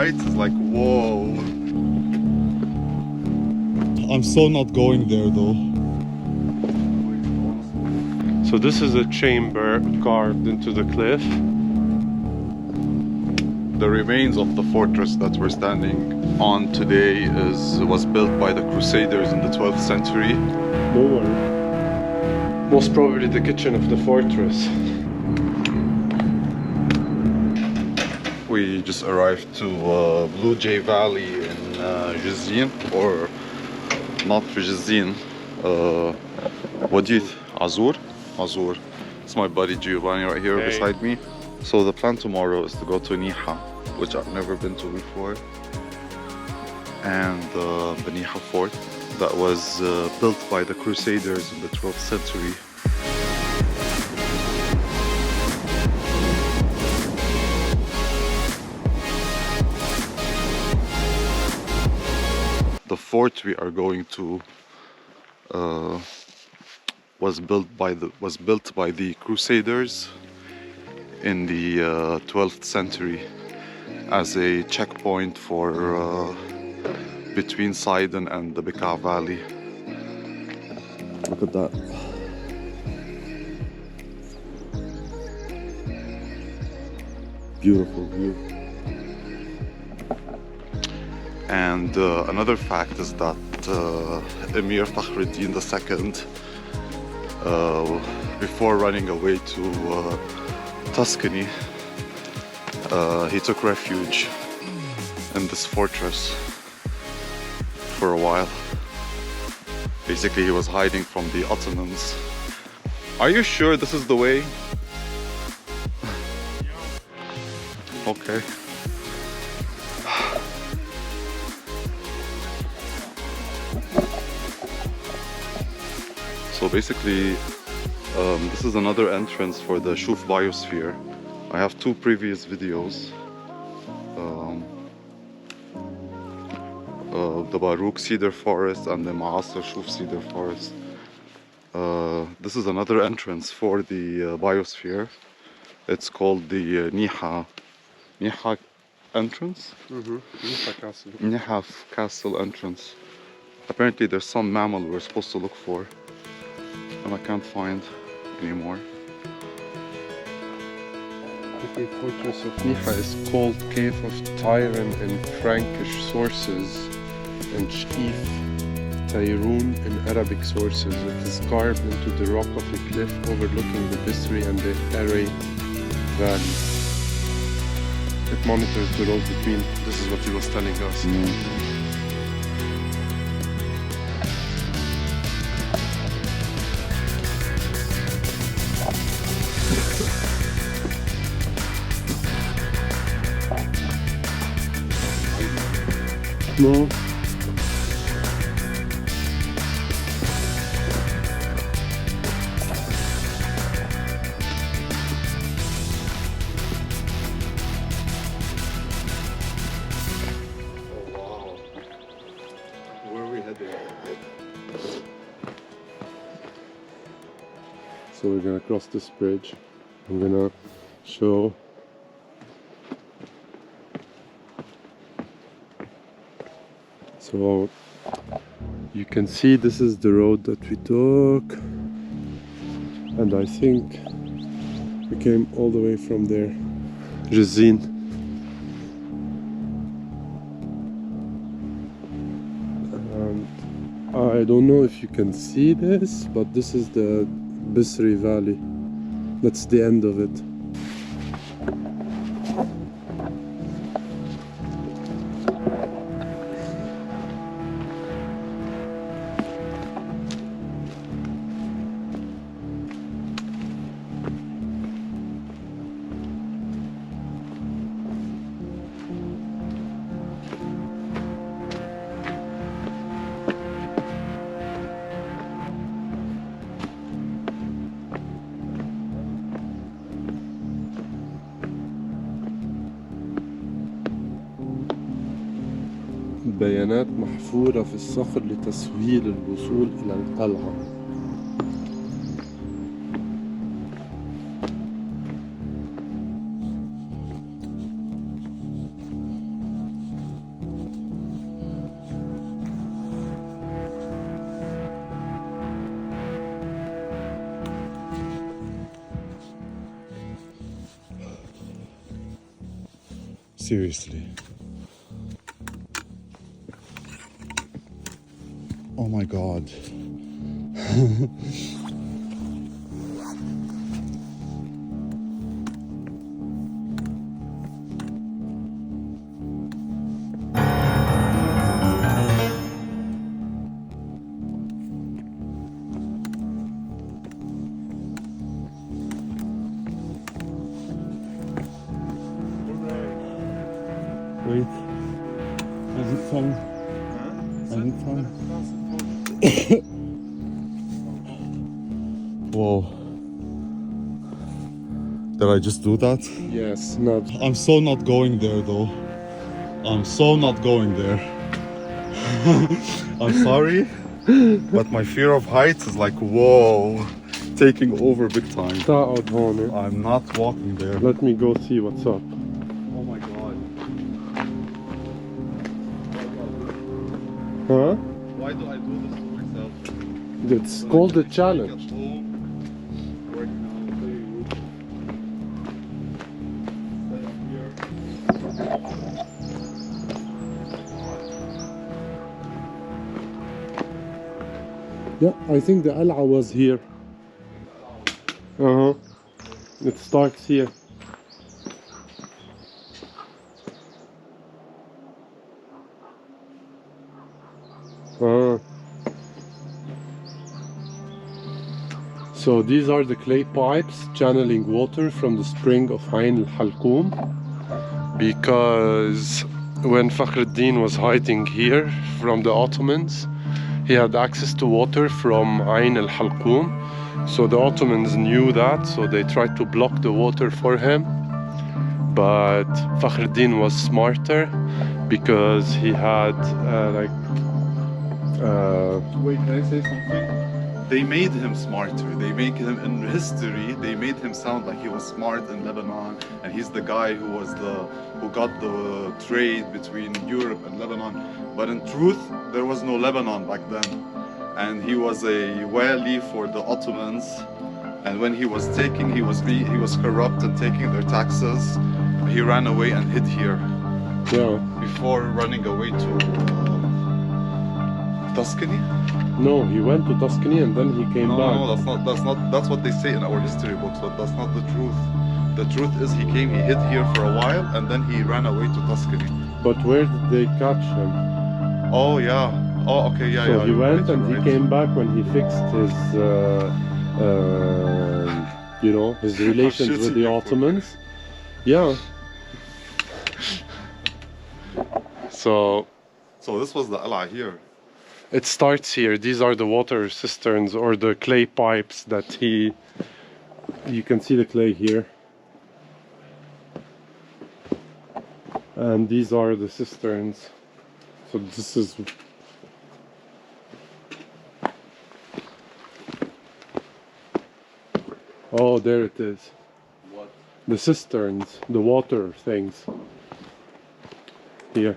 height is like, whoa. I'm so not going there though. So this is a chamber carved into the cliff. The remains of the fortress that we're standing on today was built by the Crusaders in the 12th century. Don't worry. Most probably the kitchen of the fortress. We just arrived to Blue Jay Valley in Jizin, or not Jizin. What do you Azur? Azur. It's my buddy Giovanni right here beside me. So the plan tomorrow is to go to Niha, which I've never been to before, and the Niha Fort that was built by the Crusaders in the 12th century. The fort we are going to was built by the Crusaders in the 12th century as a checkpoint for between Sidon and the Bekaa Valley. Look at that. Beautiful view. And another fact is that Emir Fakhreddine II, before running away to Tuscany, he took refuge in this fortress for a while. Basically, he was hiding from the Ottomans. Are you sure this is the way? Okay. So basically, this is another entrance for the Shouf Biosphere. I have two previous videos. The Barouk Cedar Forest and the Ma'asr Shouf Cedar Forest. This is another entrance for the biosphere. It's called the Niha entrance? Niha Castle. Niha Castle entrance. Apparently there's some mammal we're supposed to look for, and I can't find anymore. The fortress of Niha is called Cave of Tyron in Frankish sources and Sheif Tyrun in Arabic sources. It is carved into the rock of a cliff overlooking the Bisri and the Aray Valley. It monitors the road between. This is what he was telling us. No. So we're gonna cross this bridge. I'm gonna show. So you can see this is the road that we took, and I think we came all the way from there. Jizin. And I don't know if you can see this, but this is the Bisri Valley. That's the end of it. بيانات محفورة في الصخر لتسهيل الوصول إلى القلعة. Seriously. Oh my god. Wait. I need some. I need some. Whoa. Did I just do that? Yes, not. I'm so not going there though. I'm so not going there. I'm sorry, but my fear of heights is like, whoa, taking over big time. تعال هون. I'm not walking there. Let me go see what's up. Oh my god. Huh? Why do I do this to myself? It's called a challenge. Yeah, I think the Al'a was here. It starts here. So these are the clay pipes channeling water from the spring of Ain al-Halkoum, because when Fakhreddin was hiding here from the Ottomans, he had access to water from Ain al-Halkoum. So the Ottomans knew that, so they tried to block the water for him. But Fakhreddin was smarter because he had Wait, can I say something? They made him smarter. They make him, in history, they made him sound like he was smart in Lebanon, and he's the guy who got the trade between Europe and Lebanon. But in truth, there was no Lebanon back then, and he was a wali for the Ottomans. And when he was corrupt and taking their taxes. He ran away and hid here. Yeah. Before running away to Tuscany. No, he went to Tuscany and then he came back. No, that's what they say in our history books, but that's not the truth. The truth is he hid here for a while and then he ran away to Tuscany. But where did they catch him? Oh yeah. Oh okay, yeah, so yeah. he went and he came back when he fixed his his relations with the Ottomans. Yeah. So this was the Al'a here. It starts here. These are the water cisterns or the clay pipes that you can see the clay here. And these are the cisterns. So this is... Oh, there it is. What? The cisterns, the water things. Here.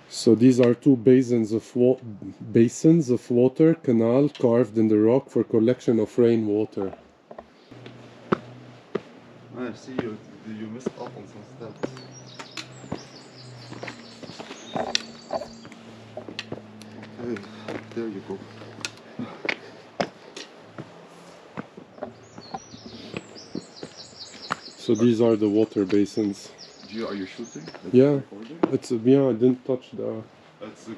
So these are two basins of water canal carved in the rock for collection of rainwater. I see you missed out on some steps. Okay, there you go. So these are the water basins. Are you shooting? Yeah, it's I didn't touch the... That's a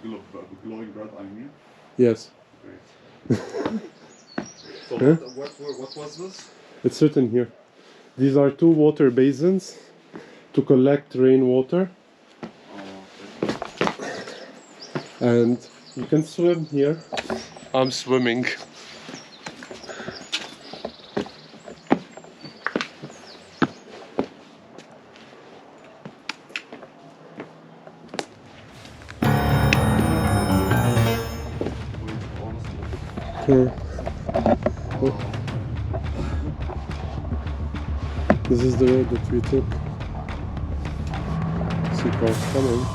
glowing red, I mean? Yes. Great. So Huh? what was this? It's written here. These are two water basins to collect rainwater. Oh, okay. And you can swim here. I'm swimming. Here. This is the road that we took. See cars coming.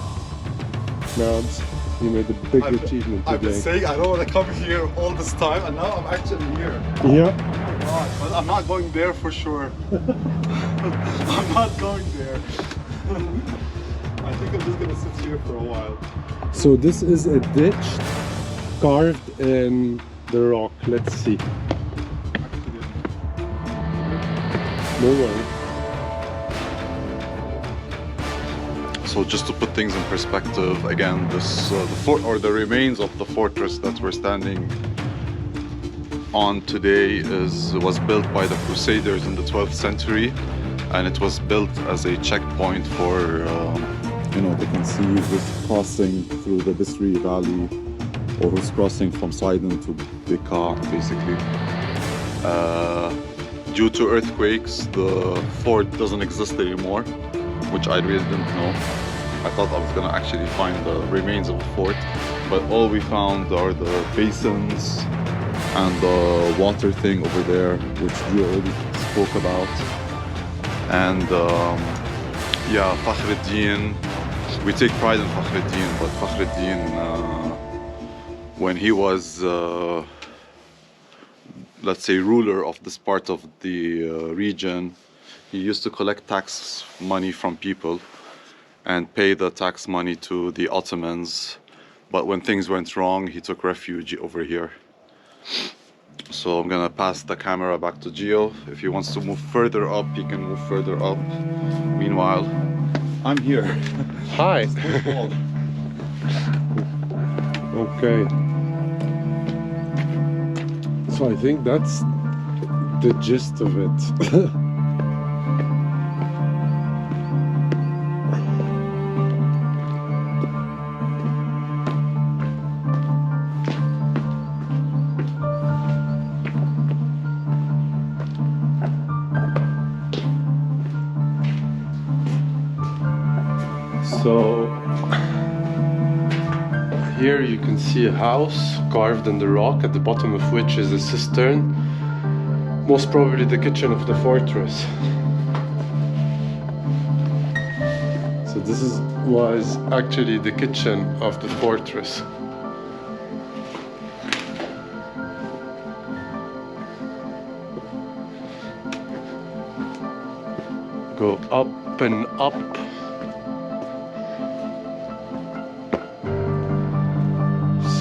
Nabs, you made a big achievement today. I've been saying I don't want to come here all this time, and now I'm actually here. Yeah. Oh my God, but I'm not going there for sure. I'm not going there. I think I'm just gonna sit here for a while. So this is a ditch carved in the rock. Let's see. No worries. So just to put things in perspective, again, this the fort or the remains of the fortress that we're standing on today was built by the Crusaders in the 12th century, and it was built as a checkpoint for You know, they can see who's crossing through the Bisri Valley or who's crossing from Sidon to Bekaa, basically. Due to earthquakes, the fort doesn't exist anymore, which I really didn't know. I thought I was gonna actually find the remains of the fort, but all we found are the basins and the water thing over there, which you already spoke about. And yeah, Fakhreddine, we take pride in Fakhreddine, but Fakhreddine, when he was, let's say, ruler of this part of the region, he used to collect tax money from people and pay the tax money to the Ottomans. But when things went wrong, he took refuge over here. So I'm gonna pass the camera back to Gio. If he wants to move further up, he can move further up. Meanwhile, I'm here. Hi. Okay. So I think that's the gist of it. So here you can see a house carved in the rock, at the bottom of which is a cistern, most probably the kitchen of the fortress. So this was actually the kitchen of the fortress. Go up and up.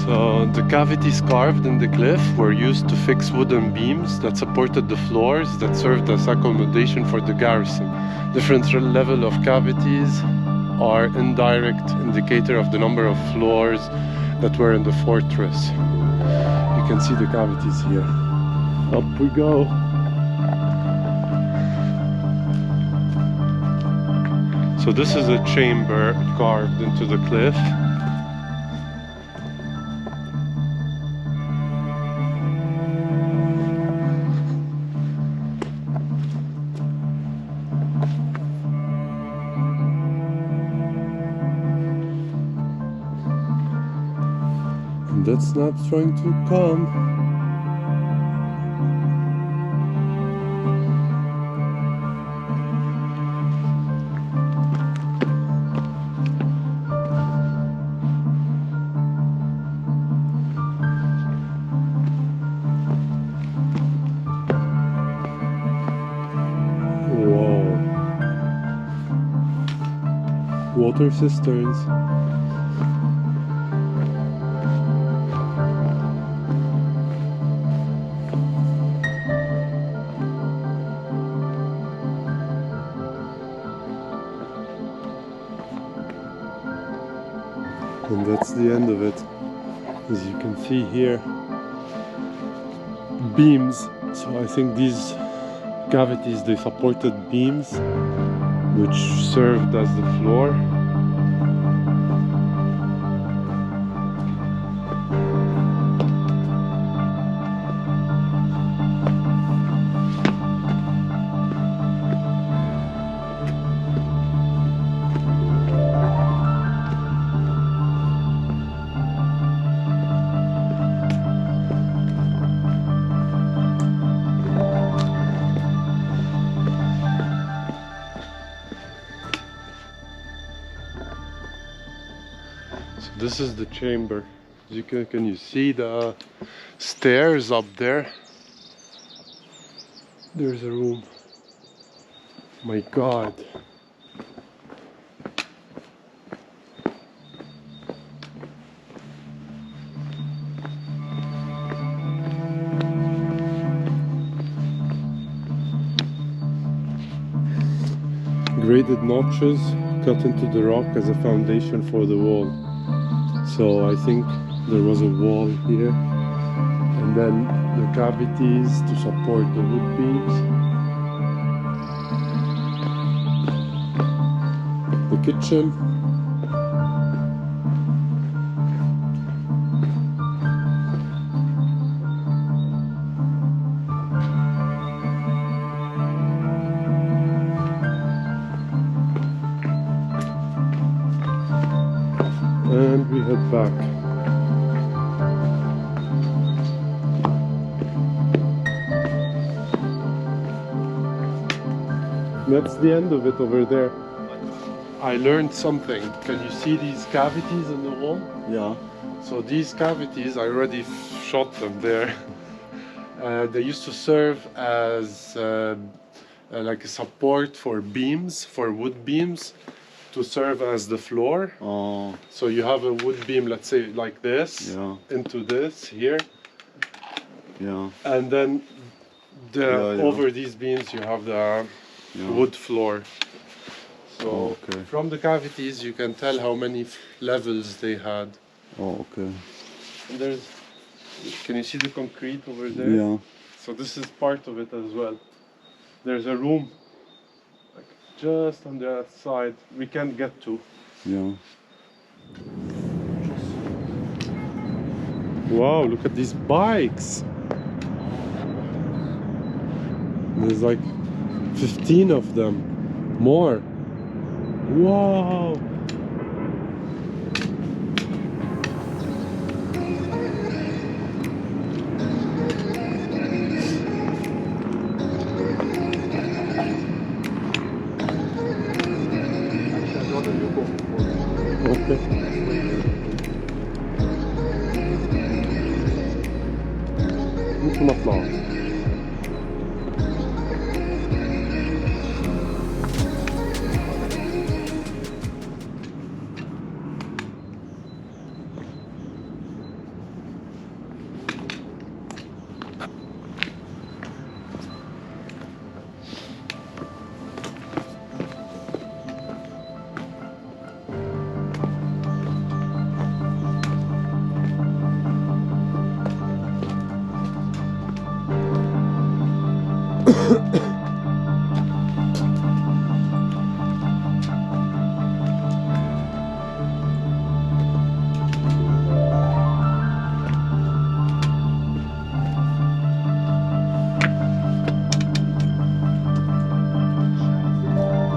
So the cavities carved in the cliff were used to fix wooden beams that supported the floors that served as accommodation for the garrison. Different level of cavities are indirect indicator of the number of floors that were in the fortress. You can see the cavities here. Up we go. So this is a chamber carved into the cliff. That's not trying to come. Whoa. Water cisterns. And that's the end of it. As you can see here, beams. So I think these cavities, they supported beams which served as the floor. This is the chamber. Can you see the stairs up there? There's a room. My God. graded notches cut into the rock as a foundation for the wall. So I think there was a wall here, and then the cavities to support the wood beams. The kitchen. And we head back. That's the end of it over there. I learned something. Can you see these cavities in the wall? Yeah. So these cavities, I already shot them there. They used to serve as like a support for beams, for wood beams, to serve as the floor. Oh. So you have a wood beam, let's say like this, Yeah. into this here, Yeah. and then Yeah. over these beams you have the wood floor. So Oh, okay. from the cavities you can tell how many levels they had. Oh, okay. And can you see the concrete over there? Yeah. So this is part of it as well. There's a room like just on the side we can't get to. Yeah. Wow, look at these bikes. There's like 15 of them. More. Wow. Okay. ممكن نطلع.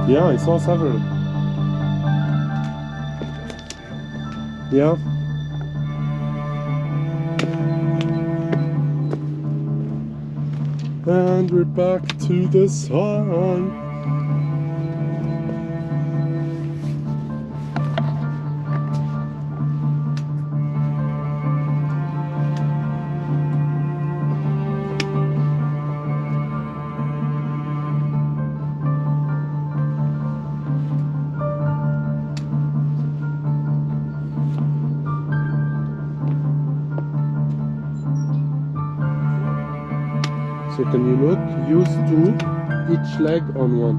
Yeah, I saw several. Yeah. And we're back to the sun. So can you look? Use two, each leg on one.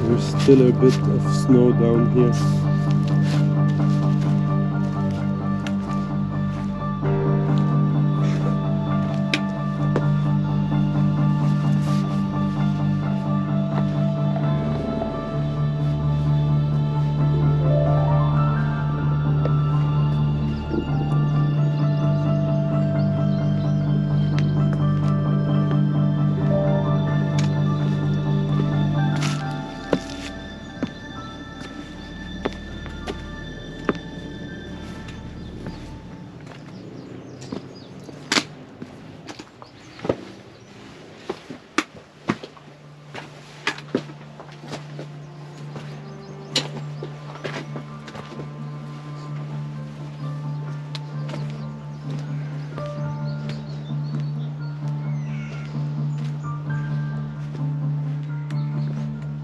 There's still a bit of snow down here.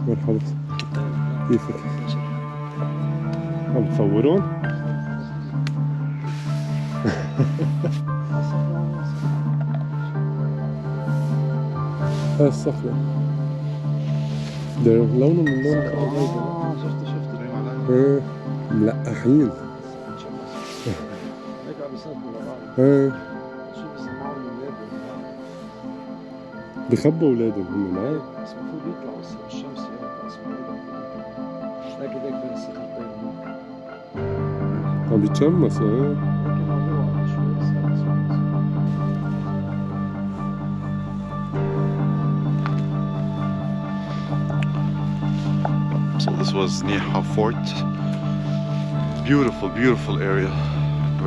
مرحبا، كيفك؟ عم تصورون؟ هاي الصخرة لونه من لون شفت ايه ملقحين هيك عم يسافروا لبعض. ايه شو بيسمعوا اولادهم؟ بخبوا اولادهم هم معي. بس المفروض يطلعوا الشمس يعني اسمه لكن هيك بين السكرتين عم بيتشمسوا ايه. لكن عم شوي بس So this was Niha Fort. Beautiful, beautiful area.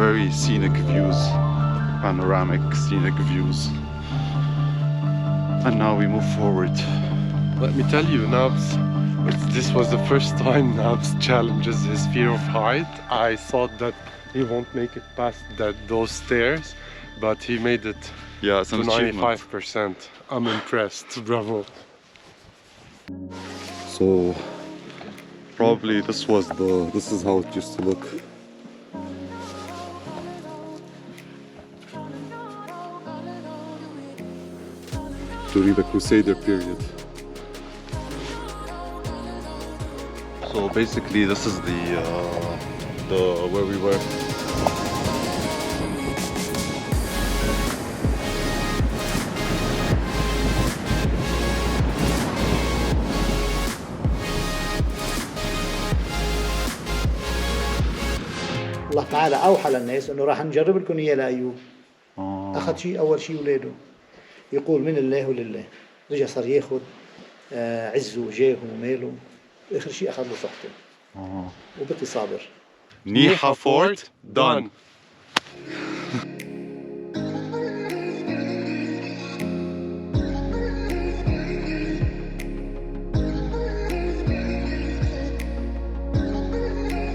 Very scenic views, panoramic scenic views. And now we move forward. Let me tell you, Nabs, this was the first time Nabs challenges his fear of height. I thought that he won't make it past those stairs, but he made it Yeah, it's to an achievement. 95%. I'm impressed, bravo. So probably this is how it used to look. During the Crusader period. So basically, this is the where we were. الله تعالى أوحى للناس إنه راح نجرب لكم إياه لأيوب. أخذ شيء أول شيء ولاده. يقول من الله ولله. رجع صار ياخذ عزه وجاهه وماله. آخر شيء أخذ له صحته. وبقي صابر. Niha Fort done.